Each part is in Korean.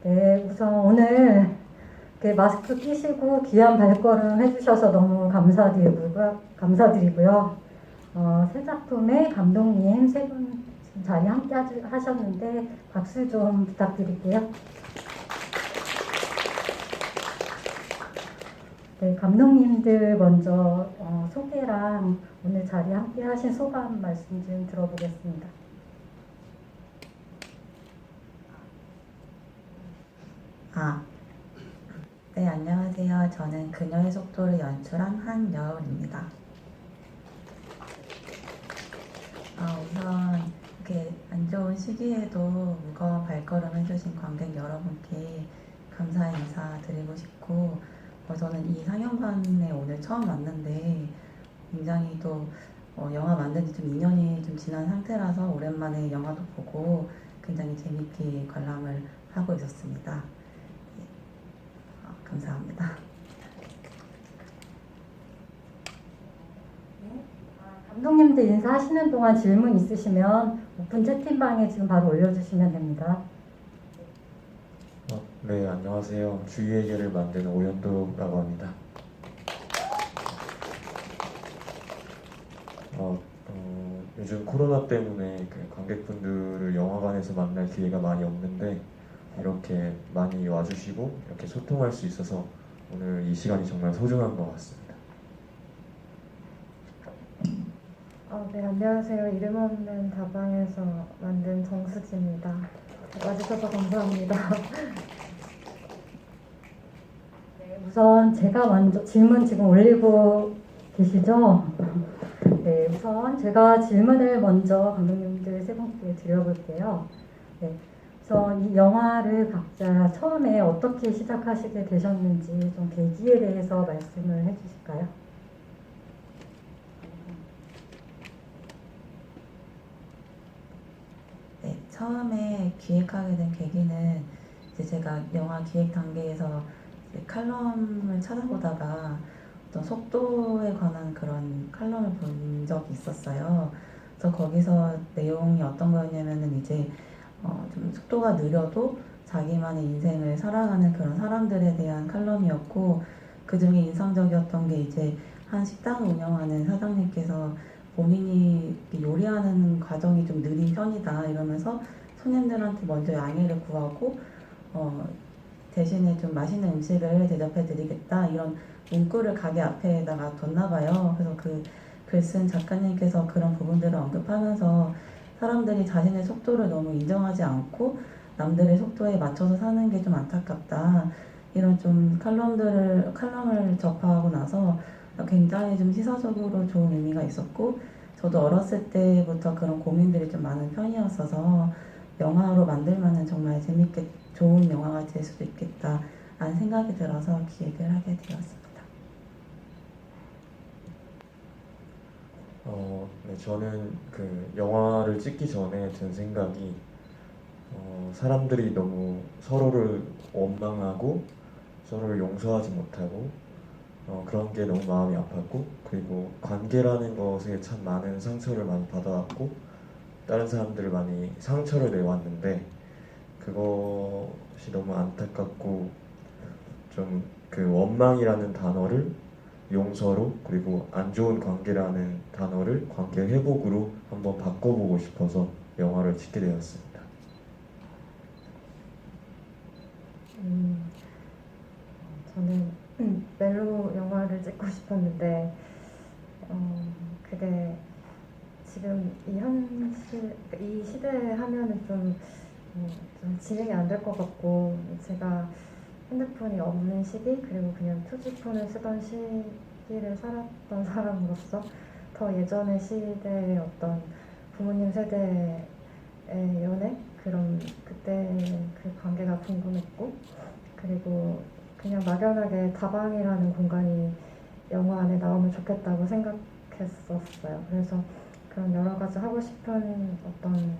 네, 우선 오늘 이렇게 마스크 끼시고 귀한 발걸음 해주셔서 너무 감사드리고요. 새 작품의 감독님 세 분 지금 자리 함께 하셨는데 박수 좀 부탁드릴게요. 네, 감독님들 먼저 소개랑 오늘 자리 함께 하신 소감 말씀 좀 들어보겠습니다. 네, 안녕하세요. 저는 그녀의 속도를 연출한 한여울입니다. 우선 이렇게 안 좋은 시기에도 무거운 발걸음 해주신 관객 여러분께 감사의 인사 드리고 싶고, 저는 이 상영관에 오늘 처음 왔는데 굉장히 또 영화 만든 지 좀 2년이 좀 지난 상태라서 오랜만에 영화도 보고 굉장히 재밌게 관람을 하고 있었습니다. 감사합니다. 감독님들 인사하시는 동안 질문 있으시면 오픈 채팅방에 지금 바로 올려주시면 됩니다. 네, 안녕하세요. 주의의계를 만드는 오연도라고 합니다. 요즘 코로나 때문에 관객분들을 영화관에서 만날 기회가 많이 없는데 이렇게 많이 와주시고 이렇게 소통할 수 있어서 오늘 이 시간이 정말 소중한 것 같습니다. 네, 안녕하세요. 이름 없는 다방에서 만든 정수지입니다. 와주셔서 감사합니다. 네, 우선 제가 먼저 질문 지금 올리고 계시죠? 네, 우선 제가 질문을 먼저 감독님들 세 분께 드려볼게요. 네, 그래서 이 영화를 각자 처음에 어떻게 시작하시게 되셨는지 좀 계기에 대해서 말씀을 해주실까요? 네, 처음에 기획하게 된 계기는 이제 제가 영화 기획 단계에서 이제 칼럼을 찾아보다가 어떤 속도에 관한 그런 칼럼을 본 적이 있었어요. 그래서 거기서 내용이 어떤 거였냐면은 이제 좀 속도가 느려도 자기만의 인생을 살아가는 그런 사람들에 대한 칼럼이었고, 그 중에 인상적이었던 게 이제 한 식당을 운영하는 사장님께서 본인이 요리하는 과정이 좀 느린 편이다 이러면서 손님들한테 먼저 양해를 구하고 대신에 좀 맛있는 음식을 대접해 드리겠다 이런 문구를 가게 앞에다가 뒀나 봐요. 그래서 그 글 쓴 작가님께서 그런 부분들을 언급하면서 사람들이 자신의 속도를 너무 인정하지 않고 남들의 속도에 맞춰서 사는 게 좀 안타깝다 이런 좀 칼럼을 접하고 나서 굉장히 좀 시사적으로 좋은 의미가 있었고, 저도 어렸을 때부터 그런 고민들이 좀 많은 편이었어서 영화로 만들면은 정말 재밌게 좋은 영화가 될 수도 있겠다 라는 생각이 들어서 기획을 하게 되었습니다. 네, 저는 그 영화를 찍기 전에 든 생각이 사람들이 너무 서로를 원망하고 서로를 용서하지 못하고 그런 게 너무 마음이 아팠고, 그리고 관계라는 것에 참 많은 상처를 많이 받아왔고 다른 사람들을 많이 상처를 내왔는데 그것이 너무 안타깝고 좀 그 원망이라는 단어를 용서로, 그리고 안 좋은 관계라는 단어를 관계 회복으로 한번 바꿔보고 싶어서 영화를 찍게 되었습니다. 저는 멜로 영화를 찍고 싶었는데 그게 지금 이 시대에 하면은 좀 진행이 안 될 것 같고, 제가 핸드폰이 없는 시기 그리고 그냥 투지폰을 쓰던 시기를 살았던 사람으로서 더 예전의 시대의 어떤 부모님 세대의 연애 그런 그때 그 관계가 궁금했고, 그리고 그냥 막연하게 다방이라는 공간이 영화 안에 나오면 좋겠다고 생각했었어요. 그래서 그런 여러 가지 하고 싶은 어떤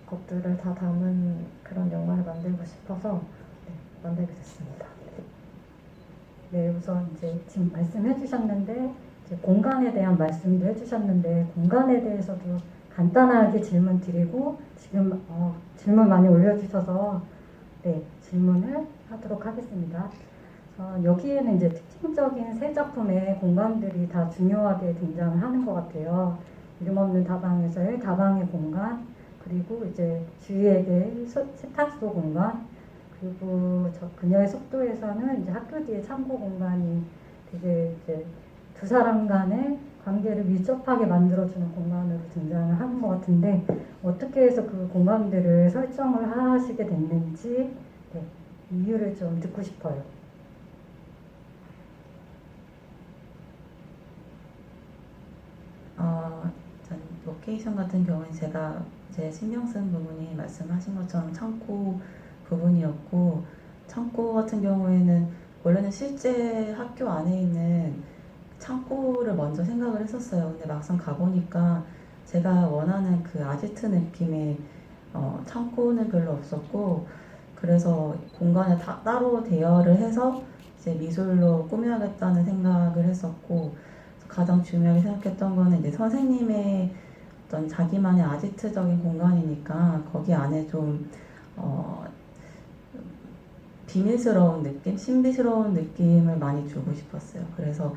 것들을 다 담은 그런 영화를 만들고 싶어서 만들게 됐습니다. 네, 우선 이제 지금 말씀해 주셨는데 이제 공간에 대한 말씀도 해주셨는데 공간에 대해서도 간단하게 질문 드리고 지금 질문 많이 올려주셔서 네, 질문을 하도록 하겠습니다. 여기에는 이제 특징적인 세 작품의 공간들이 다 중요하게 등장을 하는 것 같아요. 이름 없는 다방에서의 다방의 공간, 그리고 이제 주희에게 세탁소 공간, 그리고 그녀의 속도에서는 이제 학교 뒤에 창고 공간이 되게 이제 두 사람 간의 관계를 밀접하게 만들어주는 공간으로 등장을 하는 것 같은데 어떻게 해서 그 공간들을 설정을 하시게 됐는지 네, 이유를 좀 듣고 싶어요. 일단 로케이션 같은 경우는 제가 제 신경 쓴 부분이 말씀하신 것처럼 창고 부분이었고, 창고 같은 경우에는 원래는 실제 학교 안에 있는 창고를 먼저 생각을 했었어요. 근데 막상 가보니까 제가 원하는 그 아지트 느낌의 창고는 별로 없었고, 그래서 공간을 따로 대여를 해서 이제 미술로 꾸며야겠다는 생각을 했었고, 가장 중요하게 생각했던 거는 이제 선생님의 어떤 자기만의 아지트적인 공간이니까 거기 안에 좀 비밀스러운 느낌, 신비스러운 느낌을 많이 주고 싶었어요. 그래서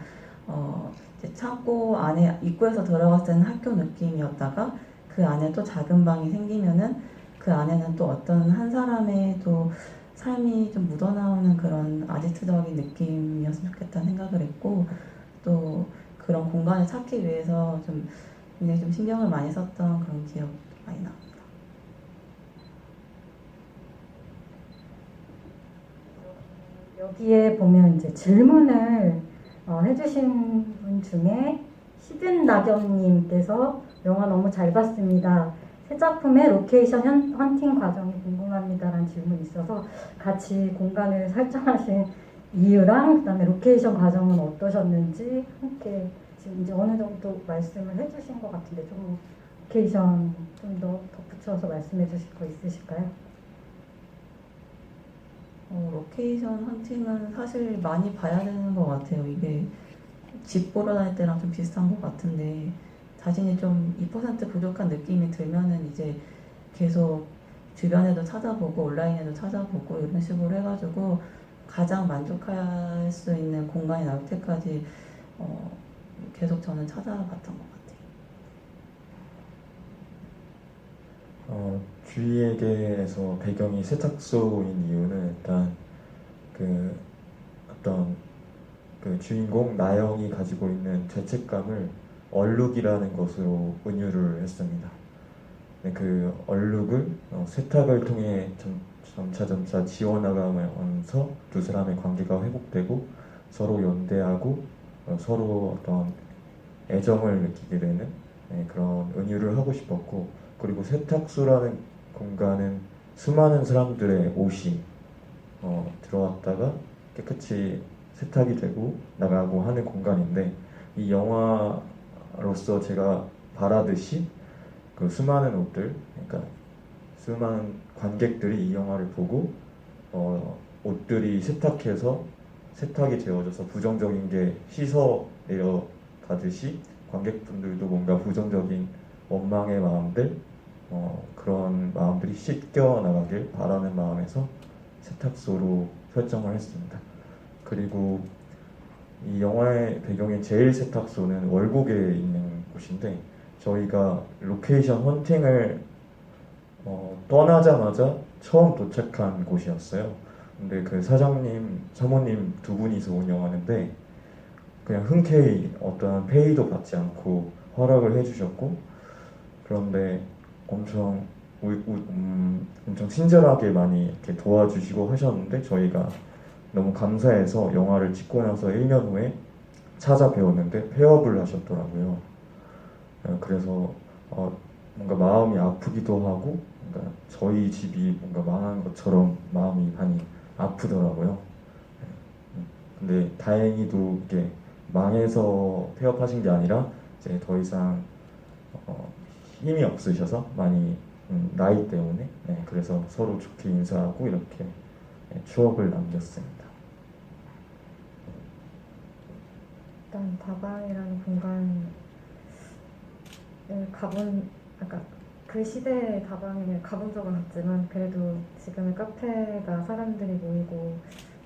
이제 창고 안에 입구에서 들어갔을 때는 학교 느낌이었다가 그 안에 또 작은 방이 생기면은 그 안에는 또 어떤 한 사람의 또 삶이 좀 묻어나오는 그런 아지트적인 느낌이었으면 좋겠다는 생각을 했고, 또 그런 공간을 찾기 위해서 좀 굉장히 좀 신경을 많이 썼던 그런 기억이 많이 납니다. 여기에 보면 이제 질문을 해주신 분 중에 시든낙엽님께서 영화 너무 잘 봤습니다. 새 작품의 로케이션 헌팅 과정이 궁금합니다라는 질문이 있어서 같이 공간을 설정하신 이유랑 그다음에 로케이션 과정은 어떠셨는지 함께 지금 이제 어느 정도 말씀을 해주신 것 같은데 좀 로케이션 좀 더 덧붙여서 말씀해 주실 거 있으실까요? 로케이션 헌팅은 사실 많이 봐야 되는 것 같아요. 이게 집 보러 다닐 때랑 좀 비슷한 것 같은데, 자신이 좀 2% 부족한 느낌이 들면은 이제 계속 주변에도 찾아보고 온라인에도 찾아보고 이런 식으로 해가지고 가장 만족할 수 있는 공간이 나올 때까지 계속 저는 찾아봤던 것 같아요. 주희에게에서 배경이 세탁소인 이유는 일단 그 어떤 그 주인공 나영이 가지고 있는 죄책감을 얼룩이라는 것으로 은유를 했습니다. 네, 그 얼룩을 세탁을 통해 점차 지워나가면서 두 사람의 관계가 회복되고 서로 연대하고 서로 어떤 애정을 느끼게 되는 그런 은유를 하고 싶었고, 그리고 세탁소라는 공간은 수많은 사람들의 옷이 들어왔다가 깨끗이 세탁이 되고 나가고 하는 공간인데, 이 영화로서 제가 바라듯이 그 수많은 옷들, 그러니까 수많은 관객들이 이 영화를 보고 옷들이 세탁해서 세탁이 되어져서 부정적인 게 씻어 내려가듯이 관객분들도 뭔가 부정적인 원망의 마음들, 그런 마음들이 씻겨 나가길 바라는 마음에서 세탁소로 설정을 했습니다. 그리고 이 영화의 배경인 제일 세탁소는 월곡에 있는 곳인데, 저희가 로케이션 헌팅을 떠나자마자 처음 도착한 곳이었어요. 근데 그 사장님, 사모님 두 분이서 운영하는데 그냥 흔쾌히 어떠한 페이도 받지 않고 허락을 해주셨고, 그런데 엄청 엄청 친절하게 많이 이렇게 도와주시고 하셨는데, 저희가 너무 감사해서 영화를 찍고 나서 1년 후에 찾아뵈었는데 폐업을 하셨더라고요. 그래서 뭔가 마음이 아프기도 하고, 뭔가 저희 집이 뭔가 망한 것처럼 마음이 많이 아프더라고요. 근데 다행히도 이게 망해서 폐업하신 게 아니라 이제 더 이상 힘이 없으셔서 많이 나이 때문에 그래서 서로 좋게 인사하고 이렇게 추억을 남겼습니다. 일단 다방이라는 공간을 가본, 아까 그 시대의 다방에 가본 적은 없지만 그래도 지금의 카페가 사람들이 모이고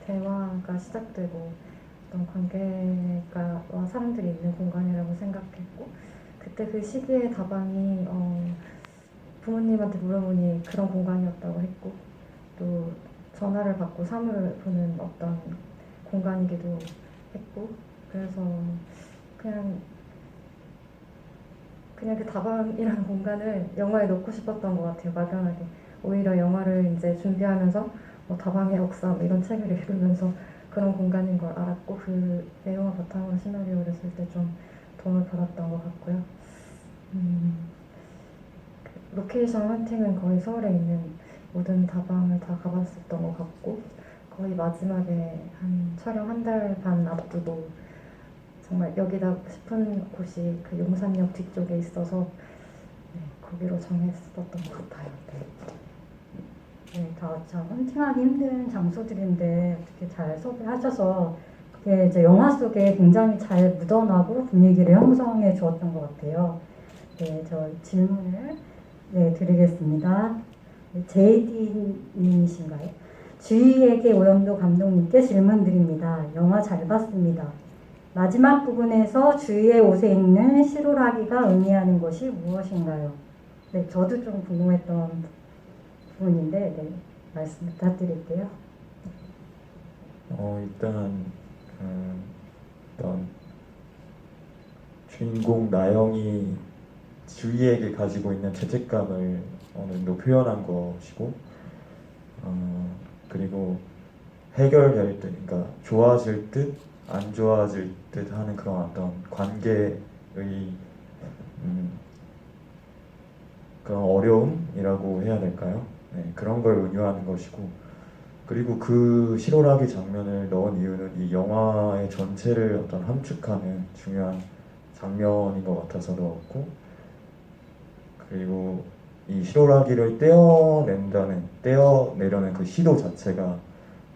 대화가 시작되고 어떤 관계가와 사람들이 있는 공간이라고 생각했고 그때 그 시기의 다방이 부모님한테 물어보니 그런 공간이었다고 했고 또 전화를 받고 사물을 보는 어떤 공간이기도 했고 그래서 그냥 그 다방이라는 공간을 영화에 넣고 싶었던 것 같아요. 막연하게 오히려 영화를 이제 준비하면서 뭐 다방의 역사 뭐 이런 책을 읽으면서 그런 공간인 걸 알았고 그 내용을 바탕으로 시나리오를 쓸 때 좀 도움을 받았던 것 같고요. 그 로케이션 헌팅은 거의 서울에 있는 모든 다방을 다 가봤었던 것 같고 거의 마지막에 한 촬영 한 달 반 앞두고 정말 여기다 싶은 곳이 그 용산역 뒤쪽에 있어서 네, 거기로 정했었던 것 같아요. 네, 참 헌팅하기 힘든 장소들인데 어떻게 잘 섭외하셔서 그게 이제 영화 속에 굉장히 잘 묻어나고 분위기를 형성해 주었던 것 같아요. 네, 저 질문을 드리겠습니다. JD님이신가요? 주희에게 오연도 감독님께 질문 드립니다. 영화 잘 봤습니다. 마지막 부분에서 주희의 옷에 있는 시로라기가 의미하는 것이 무엇인가요? 네, 저도 좀 궁금했던 부분인데 말씀 부탁드릴게요. 일단 어떤 주인공 나영이 주희에게 가지고 있는 죄책감을 어느 정도 표현한 것이고 그리고 해결될 듯, 그러니까 좋아질 듯, 안 좋아질 듯 하는 그런 어떤 관계의 그런 어려움이라고 해야 될까요? 네, 그런 걸 은유하는 것이고 그리고 그 시로라기 장면을 넣은 이유는 이 영화의 전체를 어떤 함축하는 중요한 장면인 것 같아서 넣었고 그리고 이 시로라기를 떼어내려는 그 시도 자체가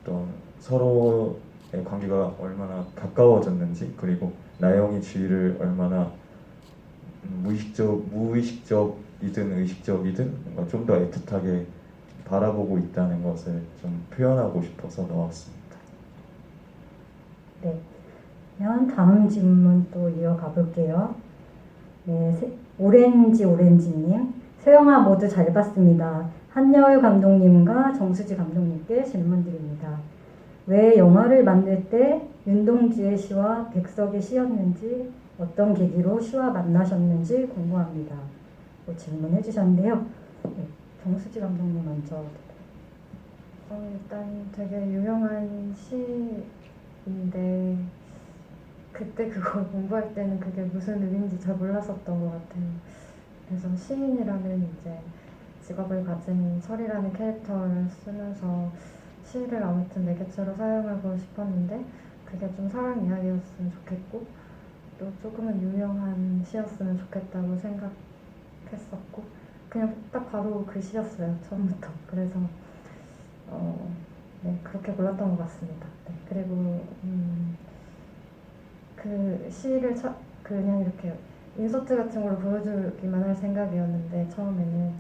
어떤 서로의 관계가 얼마나 가까워졌는지 그리고 나영이 주희를 얼마나 무의식적이든 의식적이든 뭔가 좀 더 애틋하게 바라보고 있다는 것을 좀 표현하고 싶어서 넣었습니다. 네, 그러면 다음 질문 또 이어가 볼게요. 네, 오렌지님, 세 영화 모두 잘 봤습니다. 한여울 감독님과 정수지 감독님께 질문 드립니다. 왜 영화를 만들 때 윤동주의 시와 백석의 시였는지 어떤 계기로 시와 만나셨는지 궁금합니다. 질문해 주셨는데요. 네, 정수지 감독님 먼저. 일단 되게 유명한 시인데 그때 그걸 공부할 때는 그게 무슨 의미인지 잘 몰랐었던 것 같아요. 그래서 시인이라는 이제 직업을 가진 설이라는 캐릭터를 쓰면서 시를 아무튼 매개체로 사용하고 싶었는데 그게 좀 사랑 이야기였으면 좋겠고 또 조금은 유명한 시였으면 좋겠다고 생각했었고 그냥 딱 바로 그 시였어요. 처음부터. 그래서 네, 그렇게 골랐던 것 같습니다. 네, 그리고 그 시를 그냥 이렇게 인서트 같은 걸로 보여주기만 할 생각이었는데 처음에는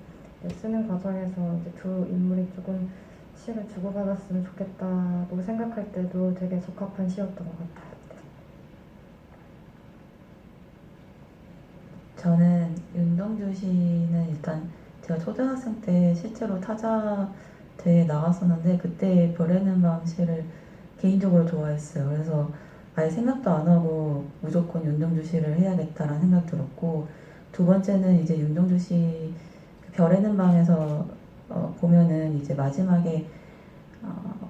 쓰는 과정에서 이제 두 인물이 조금 시를 주고받았으면 좋겠다고 생각할 때도 되게 적합한 시였던 것 같아요. 저는 윤동주 씨는 일단 제가 초등학생 때 실제로 타자 대회에 나갔었는데 그때 별에는 밤 시를 개인적으로 좋아했어요. 그래서 아예 생각도 안 하고 무조건 윤동주 씨를 해야겠다라는 생각 들었고 두 번째는 이제 윤동주 씨 별에는 밤에서 보면은 이제 마지막에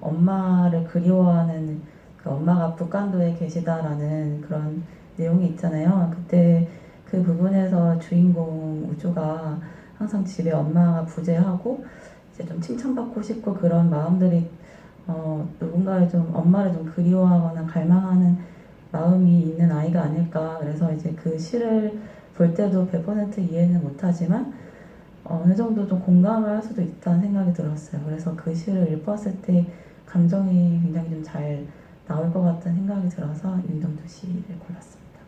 엄마를 그리워하는 그 엄마가 북간도에 계시다라는 그런 내용이 있잖아요. 그때 그 부분에서 주인공 우주가 항상 집에 엄마가 부재하고 이제 좀 칭찬받고 싶고 그런 마음들이 누군가를 좀 엄마를 좀 그리워하거나 갈망하는 마음이 있는 아이가 아닐까. 그래서 이제 그 시를 볼 때도 100% 이해는 못하지만 어느 정도 좀 공감을 할 수도 있다는 생각이 들었어요. 그래서 그 시를 읽었을 때 감정이 굉장히 좀 잘 나올 것 같다는 생각이 들어서 윤동주 시를 골랐습니다.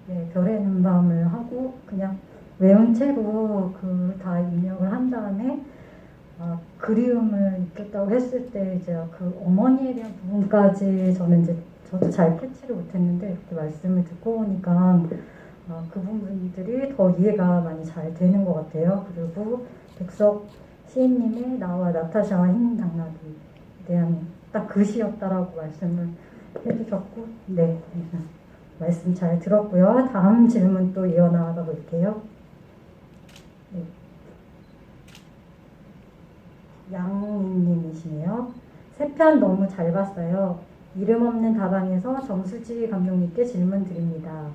네, 별에는 밤을 하고 그냥 외운 채로 그 다 입력을 한 다음에 그리움을 느꼈다고 했을 때 이제 그 어머니에 대한 부분까지 저는 이제 저도 잘 캐치를 못했는데 이렇게 말씀을 듣고 보니까 그 부분들이 더 이해가 많이 잘 되는 것 같아요. 그리고 백석 시인님의 나와 나타샤와 흰 당나귀에 대한 딱 그 시였다라고 말씀을 해주셨고, 네, 말씀 잘 들었고요. 다음 질문 또 이어나가 볼게요. 네. 양님이시네요. 세 편 너무 잘 봤어요. 이름 없는 다방에서 정수지 감독님께 질문 드립니다.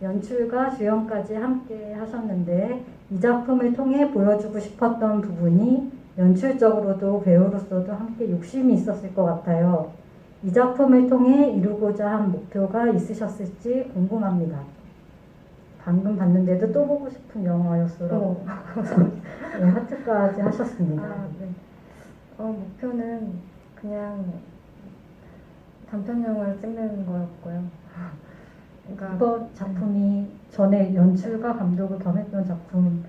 연출과 주연까지 함께 하셨는데 이 작품을 통해 보여주고 싶었던 부분이 연출적으로도 배우로서도 함께 욕심이 있었을 것 같아요. 이 작품을 통해 이루고자 한 목표가 있으셨을지 궁금합니다. 방금 봤는데도 또 보고 싶은 영화였어라고 네, 하트까지 하셨습니다. 네. 목표는 그냥 단편 영화를 찍는 거였고요. 그러니까 이번 작품이 전에 연출과 감독을 겸했던 작품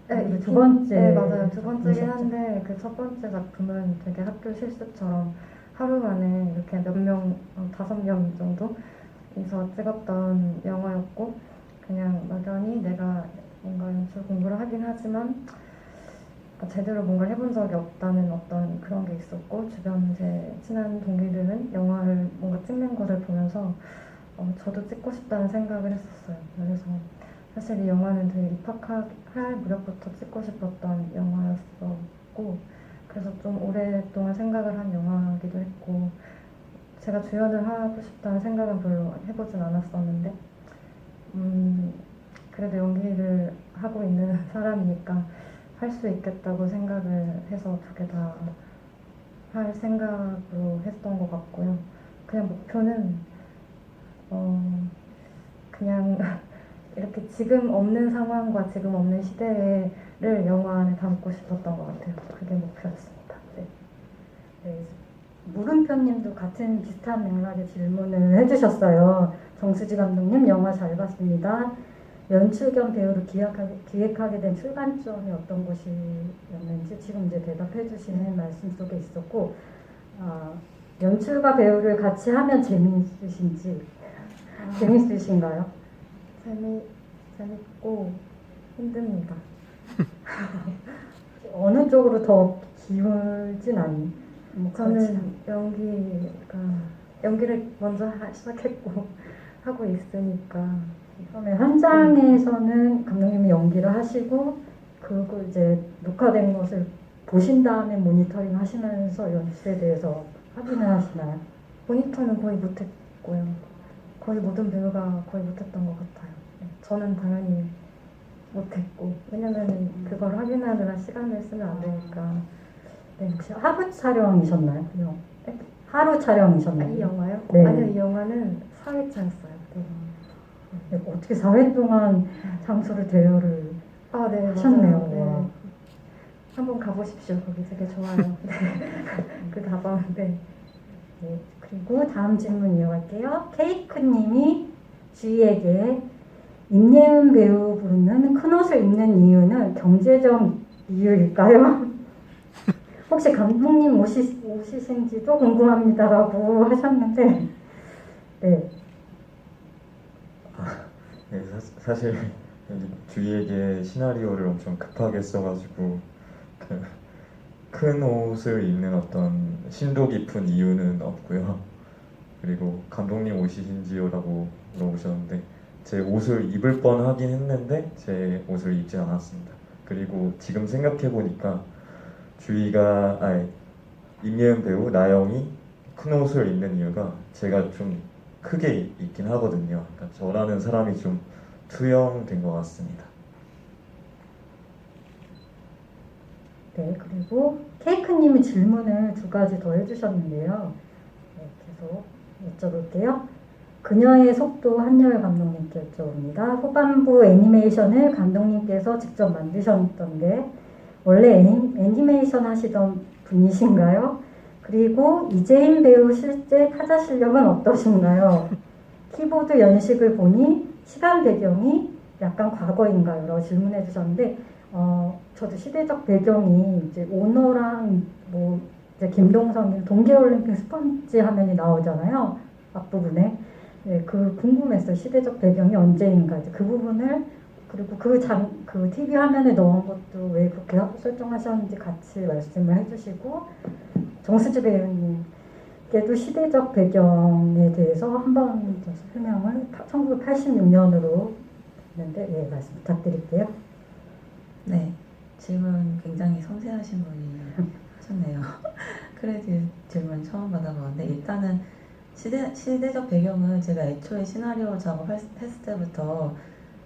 네, 두 번째. 네, 맞아요. 두 번째긴 작품이셨죠? 한데 그 첫 번째 작품은 되게 학교 실습처럼 하루 만에 이렇게 몇 명, 5명 정도에서 찍었던 영화였고 그냥 막연히 내가 뭔가 연출 공부를 하긴 하지만 제대로 뭔가를 해본 적이 없다는 어떤 그런 게 있었고 주변 제 친한 동기들은 영화를 뭔가 찍는 것을 보면서 저도 찍고 싶다는 생각을 했었어요. 그래서 사실 이 영화는 되게 입학할 무렵부터 찍고 싶었던 영화였었고 그래서 좀 오랫동안 생각을 한 영화이기도 했고 제가 주연을 하고 싶다는 생각은 별로 해보진 않았었는데 그래도 연기를 하고 있는 사람이니까 할 수 있겠다고 생각을 해서 두 개 다 할 생각으로 했던 것 같고요. 그냥 목표는 그냥 이렇게 지금 없는 상황과 지금 없는 시대를 영화 안에 담고 싶었던 것 같아요. 그게 목표였습니다. 네. 네, 물음표님도 같은 비슷한 맥락의 질문을 해주셨어요. 정수지 감독님 영화 잘 봤습니다. 연출 겸 배우로 기획하게 된 출발점이 어떤 것이었는지 지금 이제 대답해 주시는 말씀 속에 있었고 연출과 배우를 같이 하면 재미있으신지 재밌으신가요? 재밌고 힘듭니다. 어느 쪽으로 더 기울진 않니? 저는 연기를 먼저 시작했고 하고 있으니까 처음에 현장에서는 감독님이 연기를 하시고 그걸 이제 녹화된 것을 보신 다음에 모니터링 하시면서 연출에 대해서 확인을 하시나요? 모니터는 거의 못했고요. 거의 모든 배우가 거의 못했던 것 같아요. 네, 저는 당연히 못했고 왜냐면 그걸 확인하느라 시간을 쓰면 안 되니까. 네, 혹시 하루 촬영이셨나요? 네? 하루 촬영이셨나요? 이 영화요? 네. 아니요, 이 영화는 4회차였어요. 네, 어떻게 4회 동안 장소를 대여를 네, 하셨네요. 맞아요. 네. 와. 한번 가보십시오. 거기 되게 좋아요. 네. 그 다방. 네. 네, 그리고 다음 질문 이어갈게요. 케이크님이 주희에게 임예은 배우 부르는 큰 옷을 입는 이유는 경제적 이유일까요? 혹시 감독님 옷이신지도 궁금합니다라고 하셨는데, 네. 네, 사실 주희에게 시나리오를 엄청 급하게 써가지고 큰 옷을 입는 어떤 심도 깊은 이유는 없고요. 그리고 감독님 옷이신지요라고 물어보셨는데 제 옷을 입을 뻔하긴 했는데 제 옷을 입진 않았습니다. 그리고 지금 생각해 보니까 주희가 임예은 배우 나영이 큰 옷을 입는 이유가 제가 좀 크게 입긴 하거든요. 그러니까 저라는 사람이 좀 투영된 것 같습니다. 네, 그리고 케이크님이 질문을 두 가지 더 해주셨는데요. 네, 계속 여쭤볼게요. 그녀의 속도 한열 감독님께 여쭤봅니다. 후반부 애니메이션을 감독님께서 직접 만드셨던데 원래 애니메이션 하시던 분이신가요? 그리고 이재인 배우 실제 타자 실력은 어떠신가요? 키보드 연식을 보니 시간 배경이 약간 과거인가요? 라고 질문해 주셨는데 저도 시대적 배경이 이제 오너랑 뭐 이제 김동성이 동계올림픽 스펀지 화면이 나오잖아요. 앞부분에. 네, 그 궁금했어요. 시대적 배경이 언제인가. 이제 그 부분을 그리고 그 TV 화면에 넣은 것도 왜 그렇게 설정하셨는지 같이 말씀을 해주시고 정수지 배우님께도 시대적 배경에 대해서 한번 설명을 1986년으로 했는데 예, 말씀 부탁드릴게요. 네, 질문 굉장히 섬세하신 분이 하셨네요. 크레딧 질문 처음 받아보는데 일단은 시대적 배경은 제가 애초에 시나리오 작업했을 때부터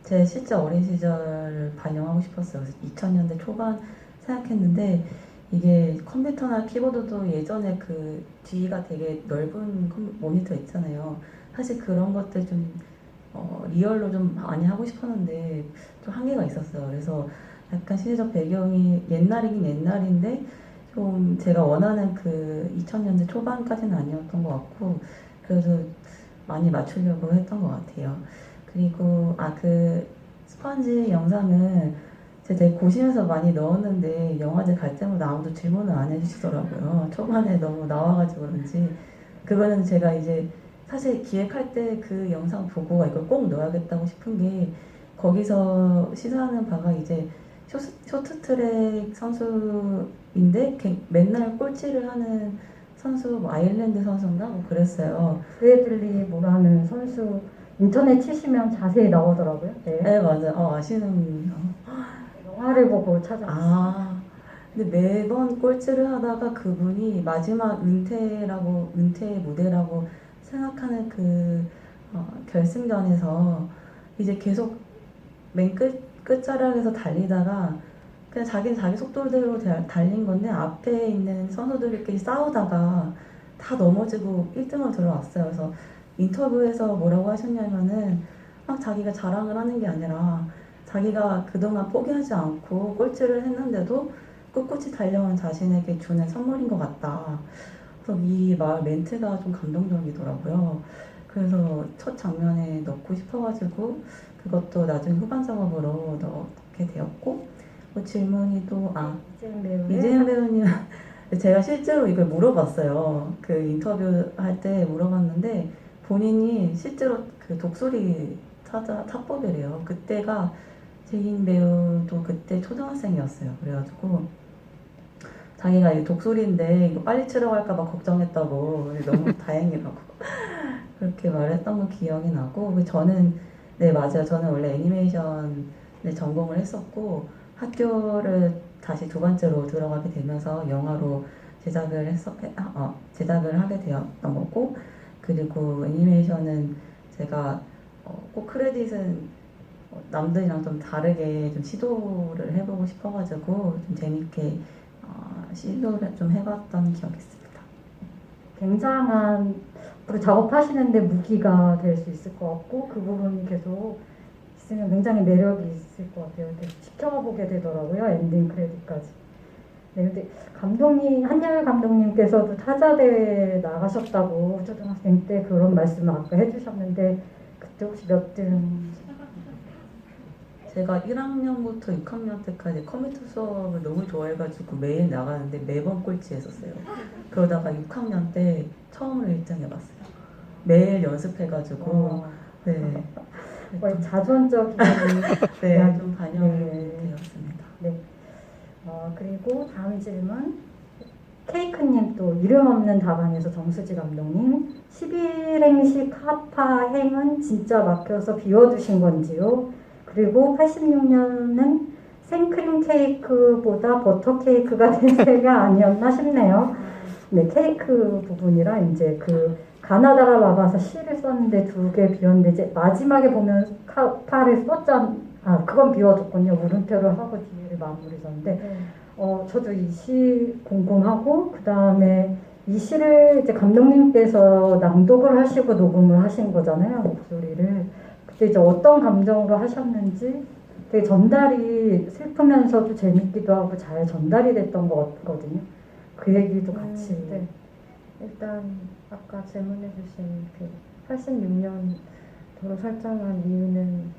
제 실제 어린 시절을 반영하고 싶었어요. 그래서 2000년대 초반 생각했는데 이게 컴퓨터나 키보드도 예전에 그 뒤가 되게 넓은 모니터 있잖아요. 사실 그런 것들 좀 리얼로 좀 많이 하고 싶었는데 좀 한계가 있었어요. 그래서 약간 시대적 배경이 옛날이긴 옛날인데 좀 제가 원하는 그 2000년대 초반까지는 아니었던 것 같고 그래서 많이 맞추려고 했던 것 같아요. 그리고 그 스펀지 영상은 제가 되게 고심해서 많이 넣었는데 영화제 갈 때마다 아무도 질문을 안 해주시더라고요. 초반에 너무 나와가지고 그런지 그거는 제가 이제 사실 기획할 때 그 영상 보고 이걸 꼭 넣어야겠다고 싶은 게 거기서 시사하는 바가 이제 쇼트트랙 선수인데 맨날 꼴찌를 하는 선수 뭐 아일랜드 선수인가 뭐 그랬어요. 브래들리 뭐라는 선수 인터넷 치시면 자세히 나오더라고요. 네. 네 맞아요. 아시는 영화를 보고 찾아봤어요. 근데 매번 꼴찌를 하다가 그분이 마지막 은퇴 무대라고 생각하는 그 결승전에서 이제 계속 맨 끝자락에서 달리다가 그냥 자기 속도대로 달린 건데 앞에 있는 선수들끼리 싸우다가 다 넘어지고 1등으로 들어왔어요. 그래서 인터뷰에서 뭐라고 하셨냐면은 막 자기가 자랑을 하는 게 아니라 자기가 그동안 포기하지 않고 꼴찌를 했는데도 꿋꿋이 달려온 자신에게 주는 선물인 것 같다. 그래서 이 말 멘트가 좀 감동적이더라고요. 그래서 첫 장면에 넣고 싶어가지고 그것도 나중에 후반 작업으로 넣게 되었고 뭐 질문이 또 이재현 배우님 제가 실제로 이걸 물어봤어요. 그 인터뷰 할 때 물어봤는데 본인이 실제로 그 독수리 탑법이래요. 그때가 재인 배우도 그때 초등학생이었어요. 그래가지고 자기가 이 독수리인데 이거 빨리 치러 갈까봐 걱정했다고 너무 다행이라고 그렇게 말했던 거 기억이 나고 저는 네 맞아요. 저는 원래 애니메이션을 전공을 했었고 학교를 다시 두 번째로 들어가게 되면서 영화로 제작을 하게 되었던 거고 그리고 애니메이션은 제가 꼭 크레딧은 남들이랑 좀 다르게 좀 시도를 해보고 싶어가지고 좀 재밌게 시도를 좀 해봤던 기억이 있습니다. 굉장한 앞으로 작업하시는데 무기가 될 수 있을 것 같고 그 부분이 계속 있으면 굉장히 매력이 있을 것 같아요. 계속 지켜보게 되더라고요. 엔딩 크레딧까지. 네, 근데 한예열 감독님께서도 타자대회 나가셨다고 초등학생 때 그런 말씀을 아까 해주셨는데 그때 혹시 몇 등? 제가 1학년부터 6학년 때까지 컴퓨터 수업을 너무 좋아해가지고 매일 나가는데 매번 꼴찌했었어요. 그러다가 6학년 때 처음으로 1등 해봤어요. 매일 연습해가지고 네. 거의 자존적인 네, 좀 반영이 네. 되었습니다. 네. 그리고 다음 질문. 케이크님 또 이름 없는 답안에서 정수지 감독님 11행시 카파행은 진짜 막혀서 비워두신 건지요? 그리고 86년은 생크림 케이크보다 버터 케이크가 대세가 아니었나 싶네요. 네, 케이크 부분이라 이제 그 가나다라 막아서 시를 썼는데 2개 비웠는데 이제 마지막에 보면 카파를 그건 비워뒀군요. 물음표를 하고 뒤를 마무리 졌는데 저도 이 시 궁금하고 그 다음에 이 시를 이제 감독님께서 낭독을 하시고 녹음을 하신 거잖아요. 목소리를. 그때 이제 어떤 감정으로 하셨는지 되게 전달이 슬프면서도 재밌기도 하고 잘 전달이 됐던 것 같거든요. 그 얘기도 같이. 네. 일단 아까 질문해주신 그 86년도로 설정한 이유는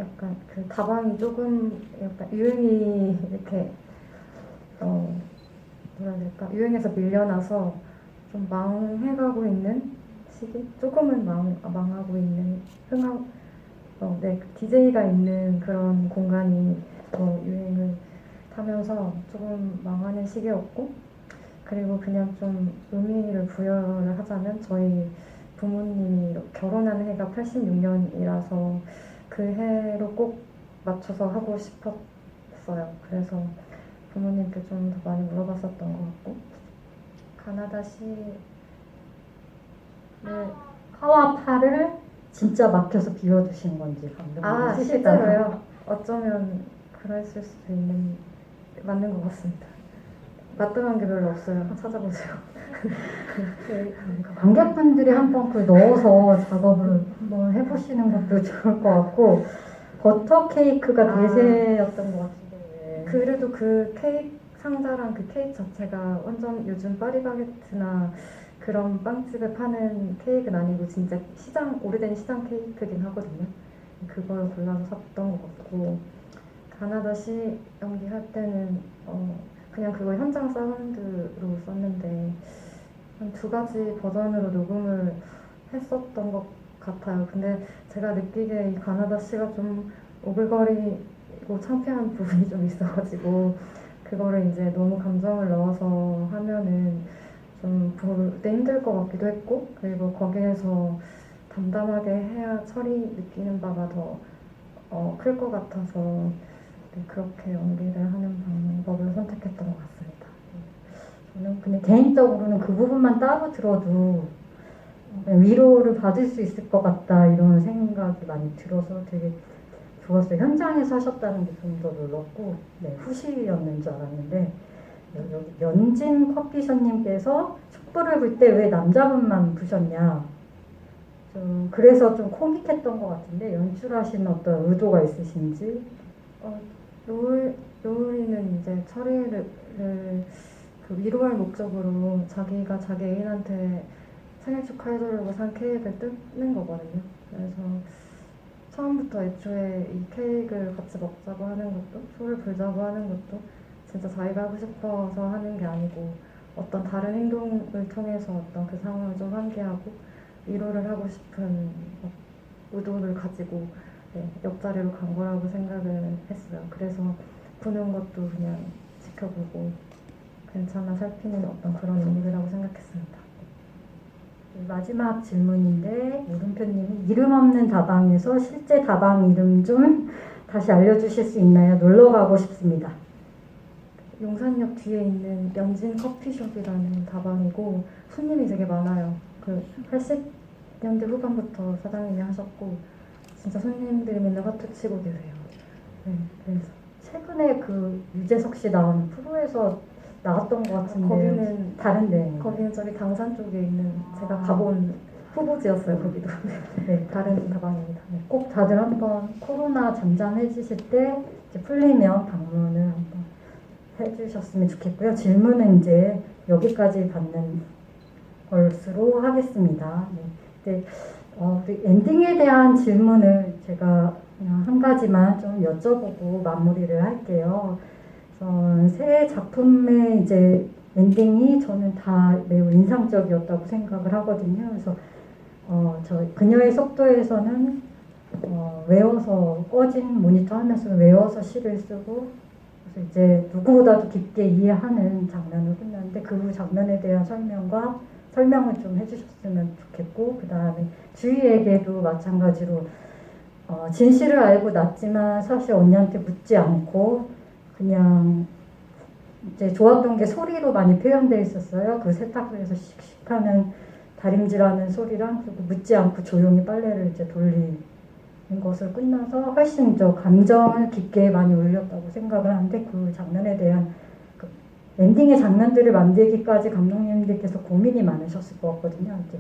약간 그 다방이 조금 약간 유행이 이렇게 뭐라 해야 될까? 유행에서 밀려나서 좀 망해가고 있는 시기? 조금은 망하고 있는 네, DJ가 있는 그런 공간이 유행을 타면서 조금 망하는 시기였고, 그리고 그냥 좀 의미를 부여를 하자면 저희 부모님이 결혼한 해가 86년이라서 그 해로 꼭 맞춰서 하고 싶었어요. 그래서 부모님께 좀 더 많이 물어봤었던 것 같고, 가나다 시를 파와 파를 진짜 막혀서 비워두신 건지 감독님 쓰시다가. 실제로요? 어쩌면 그랬을 수도 있는 맞는 것 같습니다. 마땅한 게 별로 없어요. 찾아보세요. 관객분들이 한번 그 넣어서 작업을 한번 해보시는 것도 좋을 것 같고, 버터 케이크가 대세였던 것 같은데. 그래도 그 케이크 상자랑 그 케이크 자체가 완전 요즘 파리바게트나 그런 빵집에 파는 케이크는 아니고 진짜 오래된 시장 케이크긴 하거든요. 그걸 골라서 샀던 것 같고, 가나다 시 연기할 때는 그냥 그거 현장 사운드로 썼는데 한 2가지 버전으로 녹음을 했었던 것 같아요. 근데 제가 느끼기에 이 가나다 시가 좀 오글거리고 창피한 부분이 좀 있어가지고 그거를 이제 너무 감정을 넣어서 하면은 좀 볼 때 힘들 것 같기도 했고, 그리고 거기에서 담담하게 해야 철이 느끼는 바가 더 클 것 같아서 네, 그렇게 연기를 하는 방법을 선택했던 것 같습니다. 저는 근데 개인적으로는 그 부분만 따로 들어도 위로를 받을 수 있을 것 같다 이런 생각이 많이 들어서 되게 좋았어요. 현장에서 하셨다는 게 좀 더 놀랐고, 네, 후시였는 줄 알았는데, 여기 연진 커피숍님께서 촛불을 불 때 왜 남자분만 부셨냐, 좀 그래서 좀 코믹했던 것 같은데 연출하시는 어떤 의도가 있으신지. 노을이는 이제 철이를 그 위로할 목적으로 자기가 자기 애인한테 생일 축하해주려고 산 케이크를 뜯는 거거든요. 그래서 처음부터 애초에 이 케이크를 같이 먹자고 하는 것도, 소를 불자고 하는 것도 진짜 자기가 하고 싶어서 하는 게 아니고 어떤 다른 행동을 통해서 어떤 그 상황을 좀 환기하고 위로를 하고 싶은 의도를 가지고 네, 옆자리로 간 거라고 생각을 했어요. 그래서 보는 것도 그냥 지켜보고 괜찮아 살피는 어떤 그런 의미라고 생각했습니다. 마지막 질문인데, 물음표님이 이름 없는 다방에서 실제 다방 이름 좀 다시 알려주실 수 있나요? 놀러 가고 싶습니다. 용산역 뒤에 있는 연진 커피숍이라는 다방이고 손님이 되게 많아요. 그 80년대 후반부터 사장님이 하셨고 진짜 손님들이 맨날 화투 치고 계세요. 네, 그래서 최근에 그 유재석 씨 나온 프로에서 나왔던 것 같은데. 거기는 다른데. 거기는 저기 당산 쪽에 있는 제가 가본 후보지였어요. 거기도. 네, 다른 다방입니다. 네. 꼭 다들 한번 코로나 잠잠해지실 때 이제 풀리면 방문을 한번 해주셨으면 좋겠고요. 질문은 이제 여기까지 받는 것으로 하겠습니다. 네. 그 엔딩에 대한 질문을 제가 그냥 한 가지만 좀 여쭤보고 마무리를 할게요. 새 작품의 이제 엔딩이 저는 다 매우 인상적이었다고 생각을 하거든요. 그래서 저 그녀의 속도에서는 외워서 꺼진 모니터 하면서 외워서 시를 쓰고, 그래서 이제 누구보다도 깊게 이해하는 장면으로 끝났는데 그 장면에 대한 설명을 좀 해주셨으면 좋겠고, 그 다음에 주희에게도 마찬가지로 진실을 알고 났지만 사실 언니한테 묻지 않고 그냥 이제 좋았던 게 소리로 많이 표현되어 있었어요. 그 세탁소에서 씩씩하는 다림질하는 소리랑, 그리고 묻지 않고 조용히 빨래를 이제 돌리는 것을 끝나서 훨씬 더 감정을 깊게 많이 울렸다고 생각을 하는데, 그 장면에 대한 그 엔딩의 장면들을 만들기까지 감독님들께서 고민이 많으셨을 것 같거든요. 이제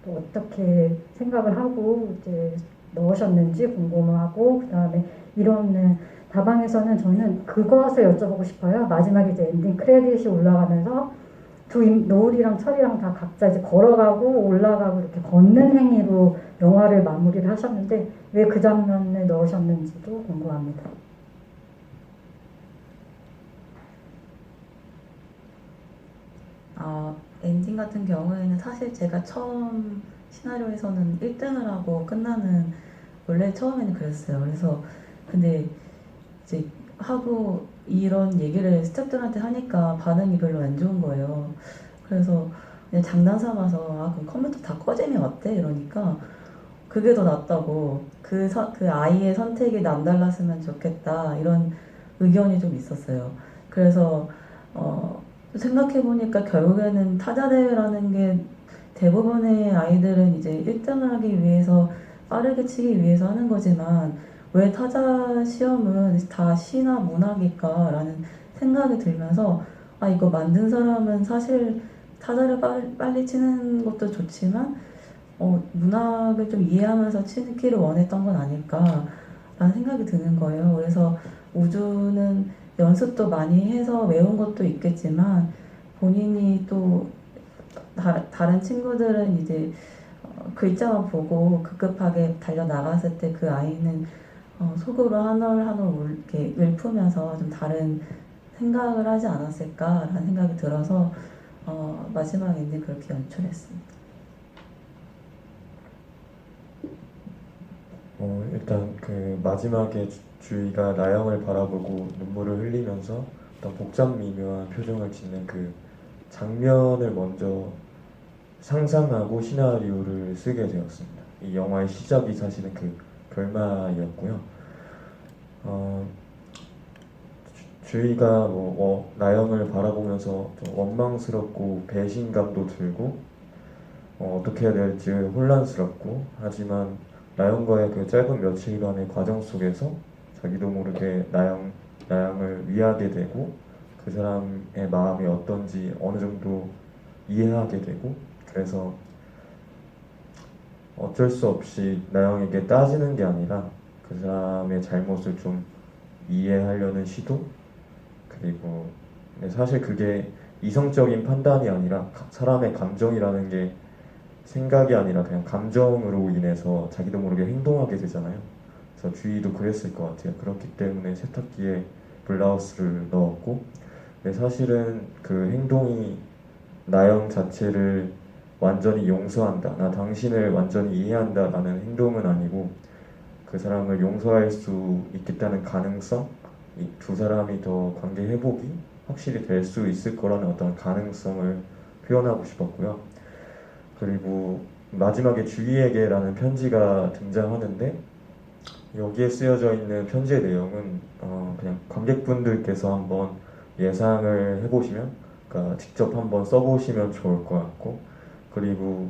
또 어떻게 생각을 하고 이제 넣으셨는지 궁금하고, 그 다음에 이런 다방에서는 저는 그것을 여쭤보고 싶어요. 마지막에 이제 엔딩 크레딧이 올라가면서 노을이랑 철이랑 다 각자 이제 걸어가고 올라가고 이렇게 걷는 행위로 영화를 마무리를 하셨는데 왜 그 장면을 넣으셨는지도 궁금합니다. 엔딩 같은 경우에는 사실 제가 처음 시나리오에서는 1등을 하고 끝나는, 원래 처음에는 그랬어요. 그래서 근데 이제 하고 이런 얘기를 스태프들한테 하니까 반응이 별로 안 좋은 거예요. 그래서 그냥 장난 삼아서 그럼 컴퓨터 다 꺼지면 어때? 이러니까 그게 더 낫다고, 그 아이의 선택이 남달랐으면 좋겠다, 이런 의견이 좀 있었어요. 그래서 생각해보니까 결국에는 타자 대회라는 게 대부분의 아이들은 이제 1등을 하기 위해서 빠르게 치기 위해서 하는 거지만 왜 타자 시험은 다 시나 문학일까 라는 생각이 들면서 이거 만든 사람은 사실 타자를 빨리 치는 것도 좋지만 문학을 좀 이해하면서 치기를 원했던 건 아닐까 라는 생각이 드는 거예요. 그래서 우주는 연습도 많이 해서 외운 것도 있겠지만 본인이 또 다른 친구들은 이제 글자만 보고 급급하게 달려 나갔을 때 그 아이는 속으로 한 올 한 올 이렇게 읊으면서 좀 다른 생각을 하지 않았을까라는 생각이 들어서 마지막 엔딩 그렇게 연출했습니다. 일단 그 마지막에 주희가 나영을 바라보고 눈물을 흘리면서 어떤 복잡 미묘한 표정을 짓는 그 장면을 먼저 상상하고 시나리오를 쓰게 되었습니다. 이 영화의 시작이 사실은 그 결말이었고요. 주희가 나영을 바라보면서 좀 원망스럽고 배신감도 들고 어떻게 해야 될지 혼란스럽고, 하지만 나영과의 그 짧은 며칠간의 과정 속에서 자기도 모르게 나영을 위하게 되고 그 사람의 마음이 어떤지 어느 정도 이해하게 되고, 그래서 어쩔 수 없이 나영에게 따지는 게 아니라 그 사람의 잘못을 좀 이해하려는 시도, 그리고 사실 그게 이성적인 판단이 아니라 사람의 감정이라는 게 생각이 아니라 그냥 감정으로 인해서 자기도 모르게 행동하게 되잖아요. 그래서 주희도 그랬을 것 같아요. 그렇기 때문에 세탁기에 블라우스를 넣었고, 근데 사실은 그 행동이 나영 자체를 완전히 용서한다, 나 당신을 완전히 이해한다 라는 행동은 아니고, 그 사람을 용서할 수 있겠다는 가능성, 이 두 사람이 더 관계 회복이 확실히 될 수 있을 거라는 어떤 가능성을 표현하고 싶었고요. 그리고 마지막에 주희에게라는 편지가 등장하는데, 여기에 쓰여져 있는 편지의 내용은 그냥 관객분들께서 한번 예상을 해보시면, 그러니까 직접 한번 써보시면 좋을 것 같고, 그리고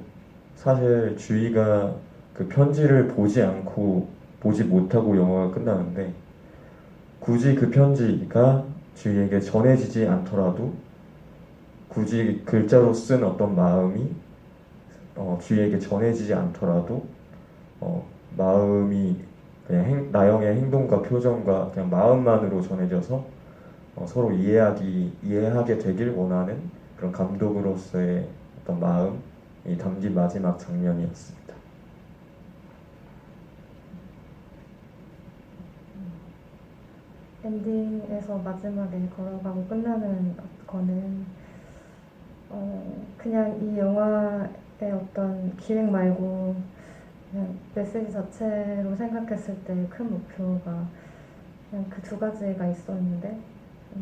사실 주희가 그 편지를 보지 못하고 영화가 끝나는데, 굳이 그 편지가 주희에게 전해지지 않더라도, 굳이 글자로 쓴 어떤 마음이 주희에게 전해지지 않더라도 마음이 그냥 나영의 행동과 표정과 그냥 마음만으로 전해져서 서로 이해하게 되길 원하는 그런 감독으로서의 어떤 마음이 담긴 마지막 장면이었습니다. 엔딩에서 마지막에 걸어가고 끝나는 거는 그냥 이 영화의 어떤 기획 말고 그냥 메시지 자체로 생각했을 때 큰 목표가 그냥 그 두 가지가 있었는데,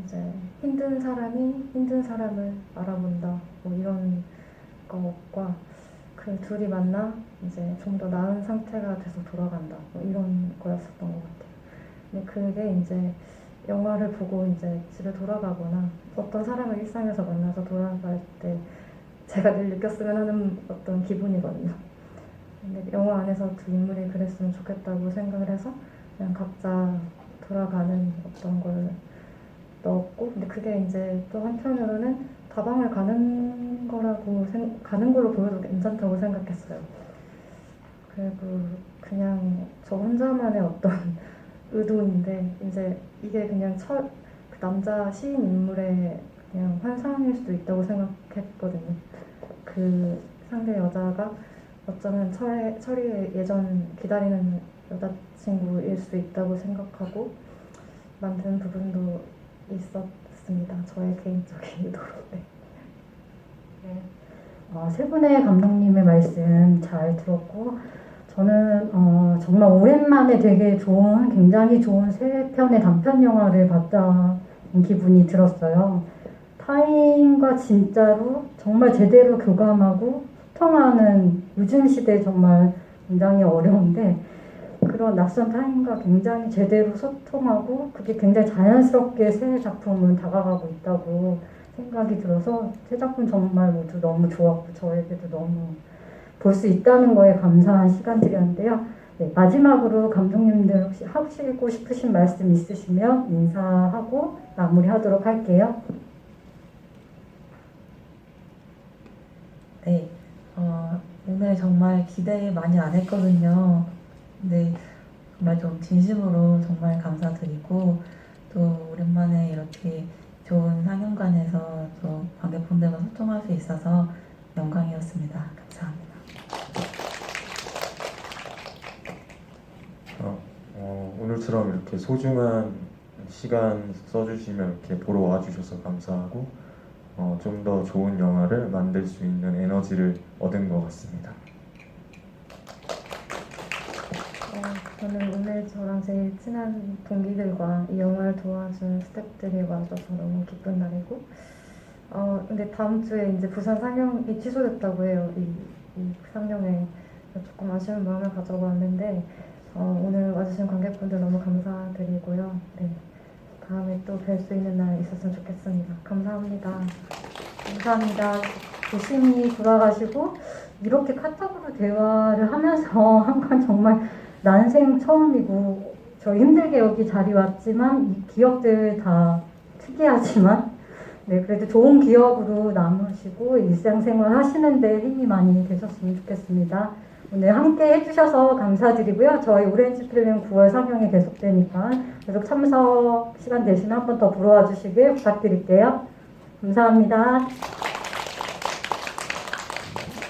이제 힘든 사람이 힘든 사람을 알아본다, 뭐 이런 것과 그 둘이 만나 이제 좀 더 나은 상태가 돼서 돌아간다, 뭐 이런 거였었던 것 같아요. 근데 그게 이제 영화를 보고 이제 집에 돌아가거나 어떤 사람을 일상에서 만나서 돌아갈 때 제가 늘 느꼈으면 하는 어떤 기분이거든요. 근데 영화 안에서 두 인물이 그랬으면 좋겠다고 생각을 해서 그냥 각자 돌아가는 어떤 걸 넣었고, 근데 그게 이제 또 한편으로는 다방을 가는 걸로 보여도 괜찮다고 생각했어요. 그리고 그냥 저 혼자만의 어떤 의도인데, 이제 이게 그냥 그 남자 시인 인물의 그냥 환상일 수도 있다고 생각했거든요. 그 상대 여자가 어쩌면 철이 예전 기다리는 여자친구일 수도 있다고 생각하고 만든 부분도 있었습니다. 저의 개인적인 의도로. 네. 네. 세 분의 감독님의 말씀 잘 들었고 저는 정말 오랜만에 되게 좋은 굉장히 좋은 세 편의 단편 영화를 봤다는 기분이 들었어요. 타인과 진짜로 정말 제대로 교감하고 소통하는 요즘 시대에 정말 굉장히 어려운데 그런 낯선 타인과 굉장히 제대로 소통하고 그게 굉장히 자연스럽게 새 작품은 다가가고 있다고 생각이 들어서 새 작품 정말 모두 너무 좋았고 저에게도 너무 볼 수 있다는 거에 감사한 시간들이었는데요. 네, 마지막으로 감독님들 혹시 하시고 싶으신 말씀 있으시면 인사하고 마무리하도록 할게요. 네, 오늘 정말 기대 많이 안 했거든요. 근데 정말 좀 진심으로 정말 감사드리고 또 오랜만에 이렇게 좋은 상영관에서 또 관객분들과 소통할 수 있어서 영광이었습니다. 감사합니다. 오늘처럼 이렇게 소중한 시간 써주시면 이렇게 보러 와주셔서 감사하고 좀 더 좋은 영화를 만들 수 있는 에너지를 얻은 것 같습니다. 저는 오늘 저랑 제일 친한 동기들과 이 영화를 도와준 스태프들이 와줘서 너무 기쁜 날이고 근데 다음 주에 이제 부산 상영이 취소됐다고 해요. 이 상영에 조금 아쉬운 마음을 가져고 왔는데 오늘 와주신 관객분들 너무 감사드리고요. 네, 다음에 또 뵐 수 있는 날 있었으면 좋겠습니다. 감사합니다. 감사합니다. 조심히 돌아가시고 이렇게 카톡으로 대화를 하면서 한 건 정말 난생 처음이고 저 힘들게 여기 자리 왔지만 이 기억들 다 특이하지만 네, 그래도 좋은 기억으로 남으시고 일상생활 하시는데 힘이 많이 되셨으면 좋겠습니다. 오늘 함께 해주셔서 감사드리고요. 저희 오렌지 필름 9월 상영이 계속되니까 계속 참석 시간 되시면 한 번 더 보러 와주시길 부탁드릴게요. 감사합니다.